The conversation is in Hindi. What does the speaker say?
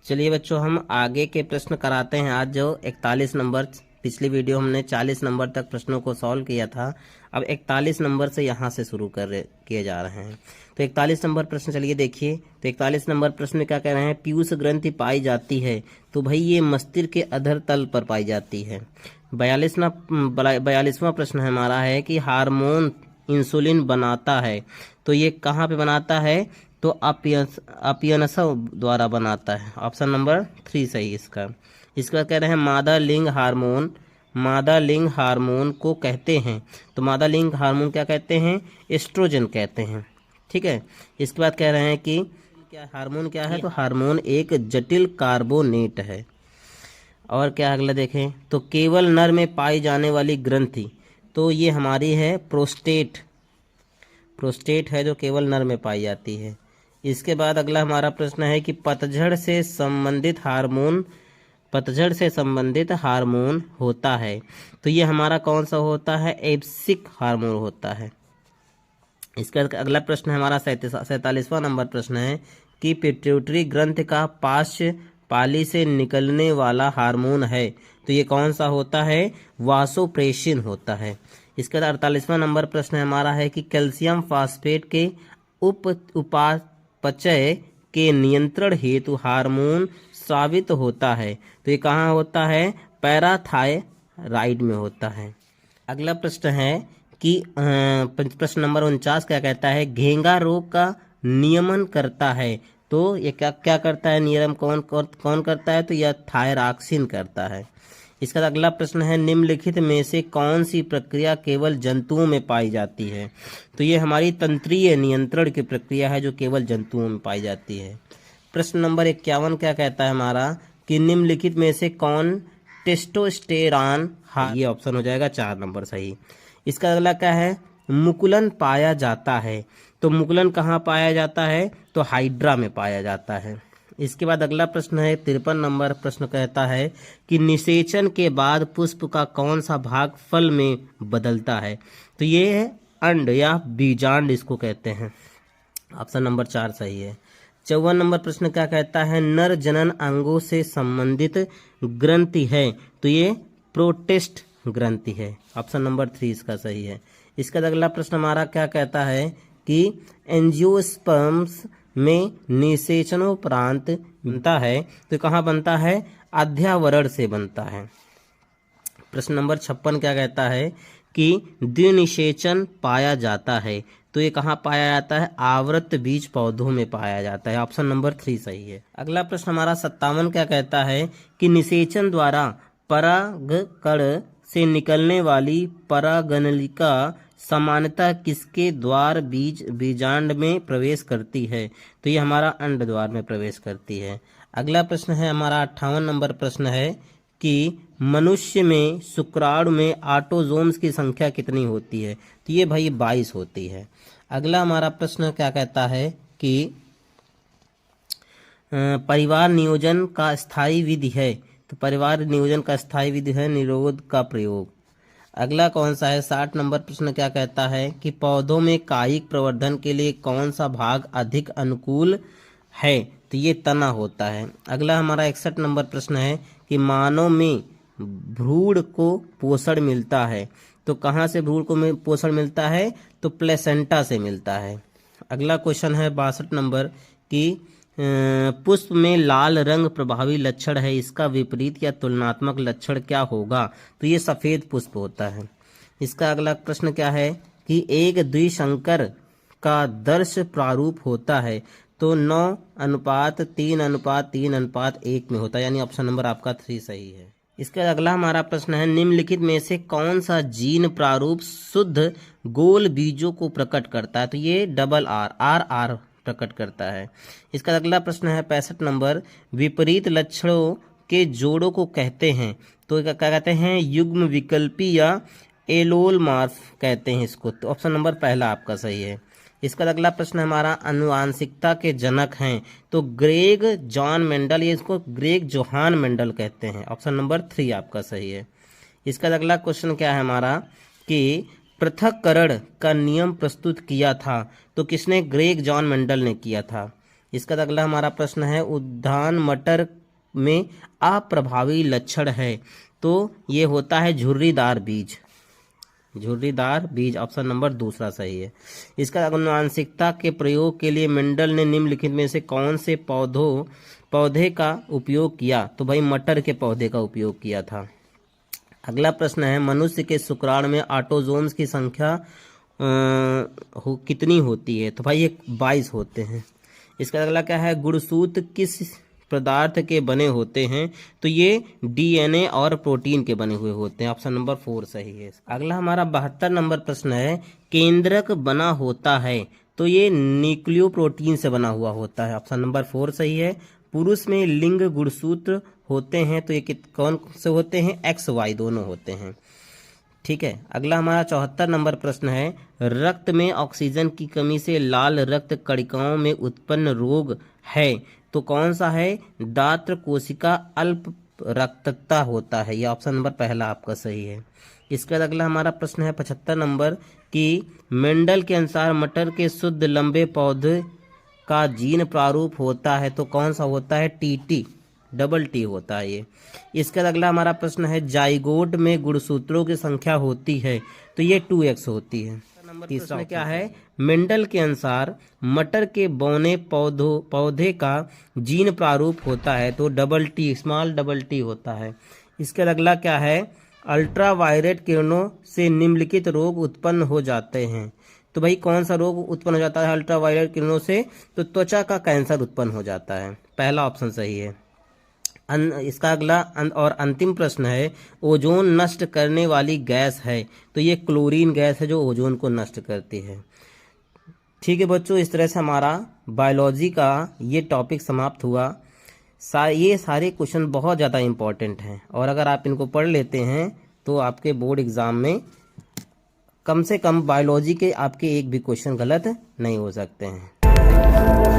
चलिए बच्चों, हम आगे के प्रश्न कराते हैं। आज जो 41 नंबर, पिछली वीडियो हमने 40 नंबर तक प्रश्नों को सॉल्व किया था। अब 41 नंबर से यहाँ से शुरू किए जा रहे हैं। तो 41 नंबर प्रश्न चलिए देखिए। तो 41 नंबर प्रश्न में क्या कह रहे हैं? पीयूष ग्रंथि पाई जाती है तो भाई ये मस्तिष्क के अधर तल पर पाई जाती है। 42वां प्रश्न हमारा है कि हार्मोन इंसुलिन बनाता है तो ये कहाँ पे बनाता है? तो अपियनस द्वारा बनाता है। ऑप्शन नंबर 3 सही इसका। इसका कह रहे हैं मादा लिंग हार्मोन को कहते हैं। तो मादा लिंग हार्मोन क्या कहते हैं? एस्ट्रोजन कहते हैं। ठीक है। इसके बाद कह रहे हैं कि हार्मोन क्या है? तो हार्मोन एक जटिल कार्बोनेट है। और क्या अगला देखें तो केवल नर में पाई जाने वाली ग्रंथि, तो ये हमारी है प्रोस्टेट है जो केवल नर में पाई जाती है। इसके बाद अगला हमारा प्रश्न है कि पतझड़ से संबंधित हार्मोन होता है तो ये हमारा कौन सा होता है? एब्सिक हार्मोन होता है। इसका अगला प्रश्न हमारा 47वां नंबर प्रश्न है कि पिट्यूटरी ग्रंथ का पार्श्व पाली से निकलने वाला हार्मोन है तो ये कौन सा होता है? वासोप्रेसिन होता है। इसके बाद 48वां नंबर प्रश्न हमारा है कि कैल्शियम फास्फेट के उपापचय के नियंत्रण हेतु हार्मोन स्रावित होता है तो ये कहाँ होता है? पैराथायराइड में होता है। अगला प्रश्न है कि प्रश्न नंबर 49 क्या कहता है? घेंगा रोग का नियमन करता है तो ये क्या करता है? नियमन कौन करता है? तो यह थायरॉक्सिन करता है। इसका अगला प्रश्न है निम्नलिखित में से कौन सी प्रक्रिया केवल जंतुओं में पाई जाती है? तो ये हमारी तंत्रीय नियंत्रण की प्रक्रिया है जो केवल जंतुओं में पाई जाती है। प्रश्न नंबर 51 क्या कहता है हमारा कि निम्नलिखित में से कौन टेस्टोस्टेरॉन, ये ऑप्शन हो जाएगा 4 नंबर सही। इसका अगला क्या है? मुकुलन पाया जाता है तो मुकुलन कहाँ पाया जाता है? तो हाइड्रा में पाया जाता है। इसके बाद अगला प्रश्न है 53 नंबर प्रश्न कहता है कि निषेचन के बाद पुष्प का कौन सा भाग फल में बदलता है? तो ये है अंड या बीजांड इसको कहते हैं। ऑप्शन नंबर 4 सही है। 54 नंबर प्रश्न क्या कहता है? नर जनन अंगों से संबंधित ग्रंथि है तो ये प्रोटेस्ट ग्रंथि है। ऑप्शन नंबर 3 इसका सही है। इसका अगला प्रश्न हमारा क्या कहता है कि एंजियोस्पर्म्स में निषेचनोपरांत बनता है तो कहाँ बनता है? अध्यावरण से बनता है। प्रश्न नंबर 56 क्या कहता है कि द्विनिषेचन पाया जाता है तो ये कहाँ पाया जाता है? आवृत बीज पौधों में पाया जाता है। ऑप्शन नंबर 3 सही है। अगला प्रश्न हमारा 57 क्या कहता है कि निषेचन द्वारा परागकण से निकलने वाली परागनलिका सामान्यतः किसके द्वार बीजांड में प्रवेश करती है? तो ये हमारा अंड द्वार में प्रवेश करती है। अगला प्रश्न है हमारा 58 नंबर प्रश्न है कि मनुष्य में शुक्राणु में ऑटोजोम्स की संख्या कितनी होती है? तो ये भाई 22 होती है। अगला हमारा प्रश्न क्या कहता है कि परिवार नियोजन का स्थायी विधि है तो परिवार नियोजन का स्थायी विधि है निरोध का प्रयोग। अगला कौन सा है? 60 नंबर प्रश्न क्या कहता है कि पौधों में कायिक प्रवर्धन के लिए कौन सा भाग अधिक अनुकूल है? तो ये तना होता है। अगला हमारा 61 नंबर प्रश्न है कि मानव में भ्रूण को पोषण मिलता है तो कहाँ से भ्रूण को पोषण मिलता है? तो प्लेसेंटा से मिलता है। अगला क्वेश्चन है 62 नंबर कि पुष्प में लाल रंग प्रभावी लक्षण है, इसका विपरीत या तुलनात्मक लक्षण क्या होगा? तो ये सफेद पुष्प होता है। इसका अगला प्रश्न क्या है कि एक द्विसंकर का दर्श प्रारूप होता है तो 9:3:3:1 में होता है, यानी ऑप्शन नंबर आपका 3 सही है। इसका अगला हमारा प्रश्न है निम्नलिखित में से कौन सा जीन प्रारूप शुद्ध गोल बीजों को प्रकट करता है? तो ये RR प्रकट करता है। इसका अगला प्रश्न है 65 नंबर विपरीत लक्षणों के जोड़ों को कहते हैं तो क्या कहते हैं? युग्म विकल्पी या एलोलमॉर्फ कहते हैं इसको। तो ऑप्शन नंबर पहला आपका सही है। इसका अगला प्रश्न हमारा आनुवांशिकता के जनक हैं तो ग्रेग जॉन मेंडल, ये इसको ग्रेग जोहान मेंडल कहते हैं। ऑप्शन नंबर 3 आपका सही है। इसका अगला क्वेश्चन क्या है हमारा कि पृथक्करण का नियम प्रस्तुत किया था तो किसने? ग्रेग जॉन मेंडल ने किया था। इसका अगला हमारा प्रश्न है उद्यान मटर में अप्रभावी लक्षण है, तो ये होता है झुर्रीदार बीज। झुर्रीदार बीज ऑप्शन नंबर दूसरा सही है। इसका अनुवांशिकता के प्रयोग के लिए मेंडल ने निम्नलिखित में से कौन से पौधे का उपयोग किया, तो भाई मटर के पौधे का उपयोग किया था। अगला प्रश्न है मनुष्य के शुक्राणु में ऑटोजोम्स की संख्या कितनी होती है, तो भाई ये 22 होते हैं। इसका अगला क्या है गुणसूत्र किस पदार्थ के बने होते हैं, तो ये डीएनए और प्रोटीन के बने हुए होते हैं। ऑप्शन नंबर 4 सही है। अगला हमारा 72 नंबर प्रश्न है केंद्रक बना होता है, तो ये न्यूक्लियो प्रोटीन से बना हुआ होता है। ऑप्शन नंबर 4 सही है। पुरुष में लिंग गुणसूत्र होते हैं, तो ये कौन से होते हैं, XY दोनों होते हैं। ठीक है। अगला हमारा 74 नंबर प्रश्न है रक्त में ऑक्सीजन की कमी से लाल रक्त कणिकाओं में उत्पन्न रोग है, तो कौन सा है, दात्र कोशिका अल्प रक्तता होता है। यह ऑप्शन नंबर पहला आपका सही है। इसके बाद अगला हमारा प्रश्न है 75 नंबर कि मेंडल के अनुसार मटर के शुद्ध लंबे पौधे का जीन प्रारूप होता है, तो कौन सा होता है, TT डबल T होता है ये। इसके बाद अगला हमारा प्रश्न है जाइगोट में गुणसूत्रों की संख्या होती है, तो ये 2x होती है। तीसरा क्या है मेंडल के अनुसार मटर के बौने पौधे का जीन प्रारूप होता है, तो double T small double T होता है। इसके अगला क्या है अल्ट्रावायलेट किरणों से निम्नलिखित रोग उत्पन्न हो जाते हैं, तो भाई कौन सा रोग उत्पन्न हो जाता है अल्ट्रावायलेट किरणों से, तो त्वचा का कैंसर उत्पन्न हो जाता है। पहला ऑप्शन सही है। इसका अगला और अंतिम प्रश्न है ओजोन नष्ट करने वाली गैस है, तो ये क्लोरीन गैस है जो ओजोन को नष्ट करती है। ठीक है बच्चों, इस तरह से हमारा बायोलॉजी का ये टॉपिक समाप्त हुआ। ये सारे क्वेश्चन बहुत ज़्यादा इम्पोर्टेंट हैं और अगर आप इनको पढ़ लेते हैं तो आपके बोर्ड एग्ज़ाम में कम से कम बायोलॉजी के आपके एक भी क्वेश्चन गलत नहीं हो सकते हैं।